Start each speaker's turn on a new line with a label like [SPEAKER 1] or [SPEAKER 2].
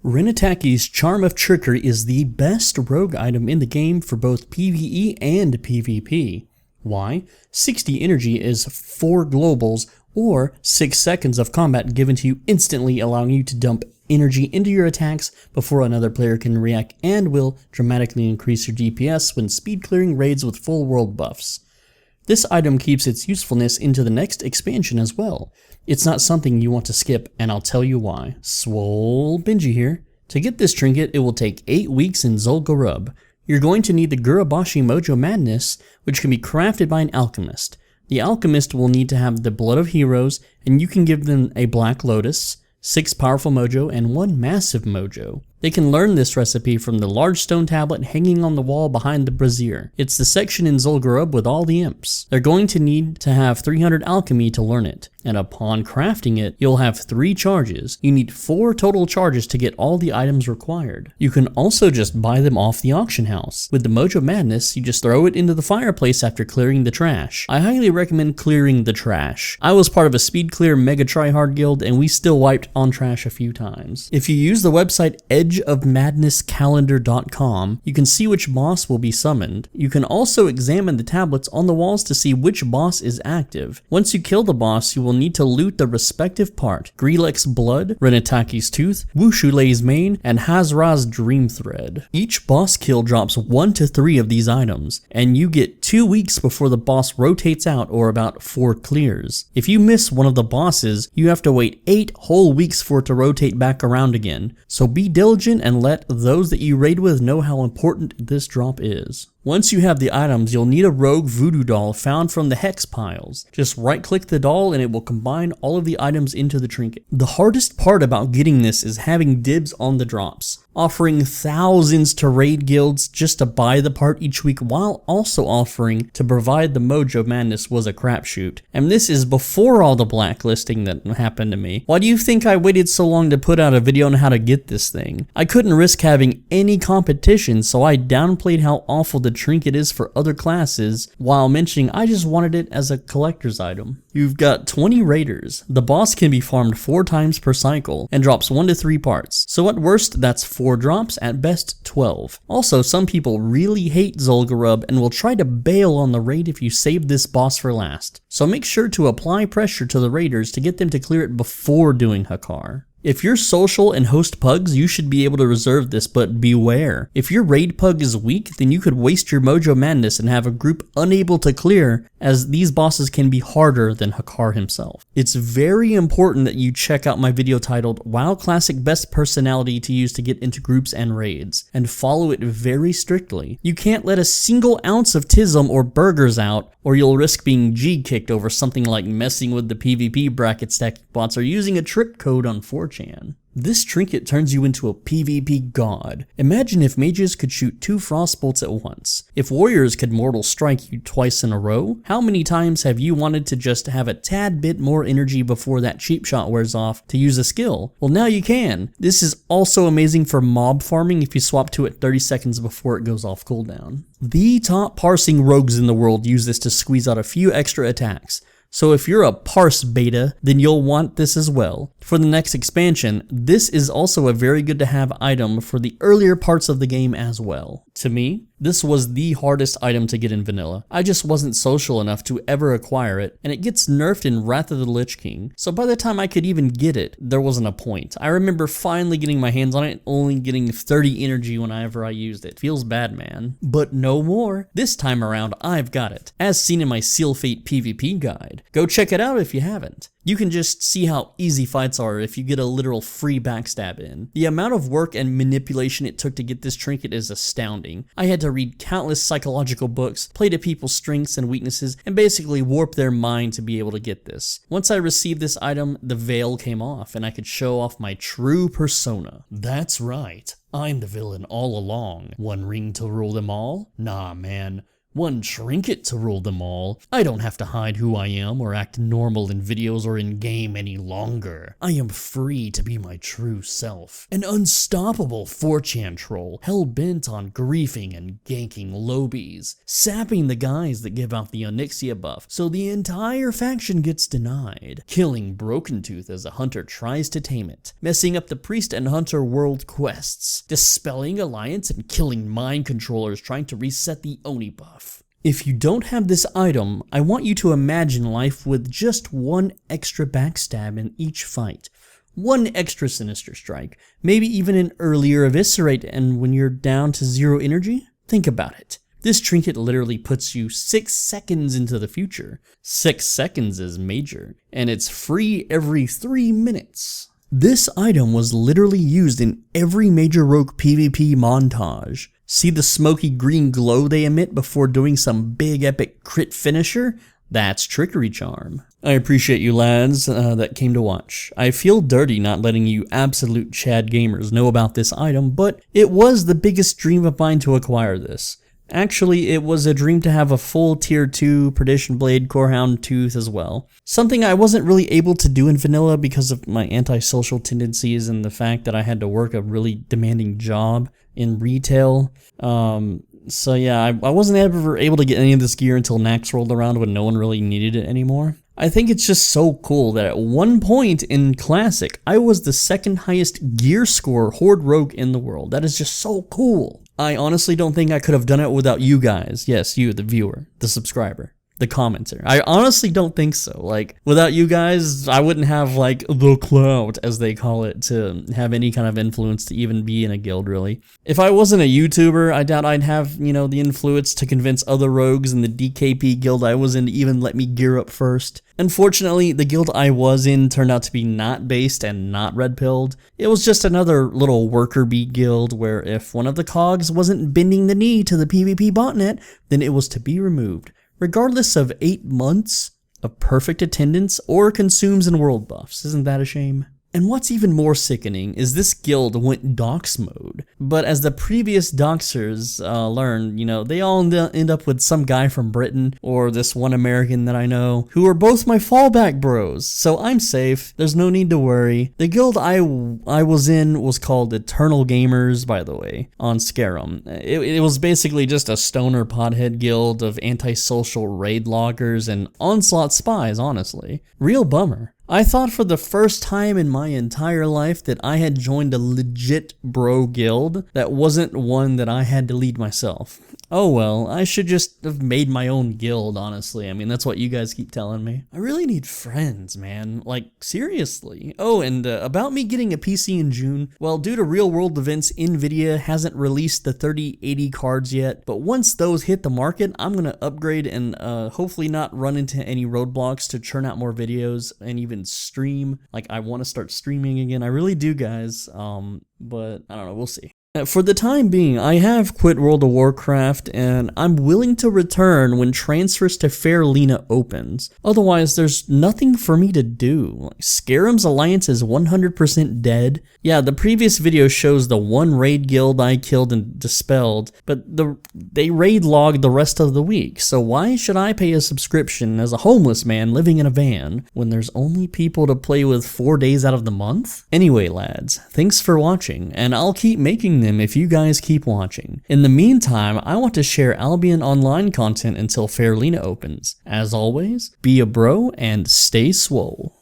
[SPEAKER 1] Renataki's Charm of Trickery is the best rogue item in the game for both PvE and PvP. Why? 60 energy is 4 globals or 6 seconds of combat given to you instantly, allowing you to dump energy into your attacks before another player can react, and will dramatically increase your DPS when speed clearing raids with full world buffs. This item keeps its usefulness into the next expansion as well. It's not something you want to skip, and I'll tell you why. SwoleBenji here. To get this trinket, it will take 8 weeks in zul'gurub. You're going to need the Gurabashi Mojo Madness, which can be crafted by an alchemist. The alchemist will need to have the Blood of Heroes, and you can give them a Black Lotus, 6 powerful mojo, and 1 massive mojo. They can learn this recipe from the large stone tablet hanging on the wall behind the brazier. It's the section in zul'gurub with all the imps. They're going to need to have 300 alchemy to learn it, and upon crafting it, you'll have 3 charges. You need 4 total charges to get all the items required. You can also just buy them off the auction house. With the Mojo Madness, you just throw it into the fireplace after clearing the trash. I highly recommend clearing the trash. I was part of a speed clear mega tryhard guild, and we still wiped on trash a few times. If you use the website edgeofmadnesscalendar.com, you can see which boss will be summoned. You can also examine the tablets on the walls to see which boss is active. Once you kill the boss, you will need to loot the respective part: Grelek's blood, Renataki's tooth, Wushulei's mane, and Hazra's dream thread. Each boss kill drops 1 to 3 of these items, and you get 2 weeks before the boss rotates out, or about 4 clears. If you miss one of the bosses, you have to wait 8 whole weeks for it to rotate back around again. So be diligent and let those that you raid with know how important this drop is. Once you have the items, you'll need a rogue voodoo doll found from the hex piles. Just right click the doll and it will combine all of the items into the trinket. The hardest part about getting this is having dibs on the drops, offering thousands to raid guilds just to buy the part each week, while also offering to provide the Mojo Madness was a crapshoot. And this is before all the blacklisting that happened to me. Why do you think I waited so long to put out a video on how to get this thing? I couldn't risk having any competition, so I downplayed how awful the trinket is for other classes, while mentioning I just wanted it as a collector's item. You've got 20 raiders. The boss can be farmed 4 times per cycle and drops 1 to 3 parts. So at worst, that's 4 drops, at best 12. Also, some people really hate zul'gurub and will try to bail on the raid if you save this boss for last. So make sure to apply pressure to the raiders to get them to clear it before doing Hakar. If you're social and host pugs, you should be able to reserve this, but beware. If your raid pug is weak, then you could waste your Mojo Madness and have a group unable to clear, as these bosses can be harder than Hakar himself. It's very important that you check out my video titled WoW Classic Best Personality to use to get into groups and raids, and follow it very strictly. You can't let a single ounce of tism or burgers out, or you'll risk being G-kicked over something like messing with the PvP bracket stacking bots or using a trick code on 4chan. This trinket turns you into a PvP god. Imagine if mages could shoot 2 frost bolts at once. If warriors could mortal strike you twice in a row. How many times have you wanted to just have a tad bit more energy before that cheap shot wears off to use a skill? Well, now you can. This is also amazing for mob farming if you swap to it 30 seconds before it goes off cooldown. The top parsing rogues in the world use this to squeeze out a few extra attacks. So if you're a parse beta, then you'll want this as well. For the next expansion, this is also a very good to have item for the earlier parts of the game as well. To me, this was the hardest item to get in vanilla. I just wasn't social enough to ever acquire it, and it gets nerfed in Wrath of the Lich King, so by the time I could even get it, there wasn't a point. I remember finally getting my hands on it, only getting 30 energy whenever I used it. Feels bad, man. But no more. This time around, I've got it, as seen in my Seal Fate PvP guide. Go check it out if you haven't. You can just see how easy fights are if you get a literal free backstab in. The amount of work and manipulation it took to get this trinket is astounding. I had to read countless psychological books, play to people's strengths and weaknesses, and basically warp their mind to be able to get this. Once I received this item, the veil came off and I could show off my true persona. That's right, I'm the villain all along. One ring to rule them all? Nah, man. one trinket to rule them all. I don't have to hide who I am or act normal in videos or in game any longer. I am free to be my true self. An unstoppable 4chan troll, hell-bent on griefing and ganking lobies, sapping the guys that give out the Onyxia buff so the entire faction gets denied, killing Broken Tooth as a hunter tries to tame it, messing up the priest and hunter world quests, dispelling alliance and killing mind controllers trying to reset the Oni buff. If you don't have this item, I want you to imagine life with just one extra backstab in each fight. One extra Sinister Strike, maybe even an earlier Eviscerate, and when you're down to 0 energy, think about it. This trinket literally puts you 6 seconds into the future. 6 seconds is major, and it's free every 3 minutes. This item was literally used in every major rogue PvP montage. See the smoky green glow they emit before doing some big epic crit finisher? That's Trickery Charm. I appreciate you lads that came to watch. I feel dirty not letting you absolute Chad gamers know about this item, but it was the biggest dream of mine to acquire this. Actually, it was a dream to have a full tier 2 Perdition Blade Corehound Tooth as well. Something I wasn't really able to do in vanilla because of my antisocial tendencies and the fact that I had to work a really demanding job in retail. So yeah, I wasn't ever able to get any of this gear until Nax rolled around when no one really needed it anymore. I think it's just so cool that at one point in Classic, I was the second highest gear score Horde Rogue in the world. That is just so cool. I honestly don't think I could have done it without you guys. Yes, you, the viewer, the subscriber, the commenter. I honestly don't think so. Like, without you guys, I wouldn't have, like, the clout, as they call it, to have any kind of influence to even be in a guild, really. If I wasn't a YouTuber, I doubt I'd have, you know, the influence to convince other rogues in the DKP guild I was in to even let me gear up first. Unfortunately, the guild I was in turned out to be not based and not red-pilled. It was just another little worker bee guild where if one of the cogs wasn't bending the knee to the PvP botnet, then it was to be removed, regardless of 8 months of perfect attendance or consumes in world buffs. Isn't that a shame? And what's even more sickening is this guild went dox mode. But as the previous doxers learned, you know, they all end up with some guy from Britain or this one American that I know, who are both my fallback bros. So I'm safe. There's no need to worry. The guild I was in was called Eternal Gamers, by the way, on Scarum. It was basically just a stoner pothead guild of antisocial raid loggers and onslaught spies, honestly. Real bummer. I thought for the first time in my entire life that I had joined a legit bro guild that wasn't one that I had to lead myself. Oh well, I should just have made my own guild, honestly. I mean, that's what you guys keep telling me. I really need friends, man. Like, seriously. Oh, and about me getting a PC in June, well, due to real-world events, NVIDIA hasn't released the 3080 cards yet, but once those hit the market, I'm gonna upgrade and hopefully not run into any roadblocks to churn out more videos and even stream. Like, I want to start streaming again. I really do, guys. But I don't know, we'll see. For the time being, I have quit World of Warcraft, and I'm willing to return when transfers to Fairlina opens. Otherwise, there's nothing for me to do. Like, Scarum's alliance is 100% dead. Yeah, the previous video shows the one raid guild I killed and dispelled, but they raid logged the rest of the week, so why should I pay a subscription as a homeless man living in a van when there's only people to play with 4 days out of the month? Anyway, lads, thanks for watching, and I'll keep making them if you guys keep watching. In the meantime, I want to share Albion Online content until Fairlina opens. As always, be a bro and stay swole.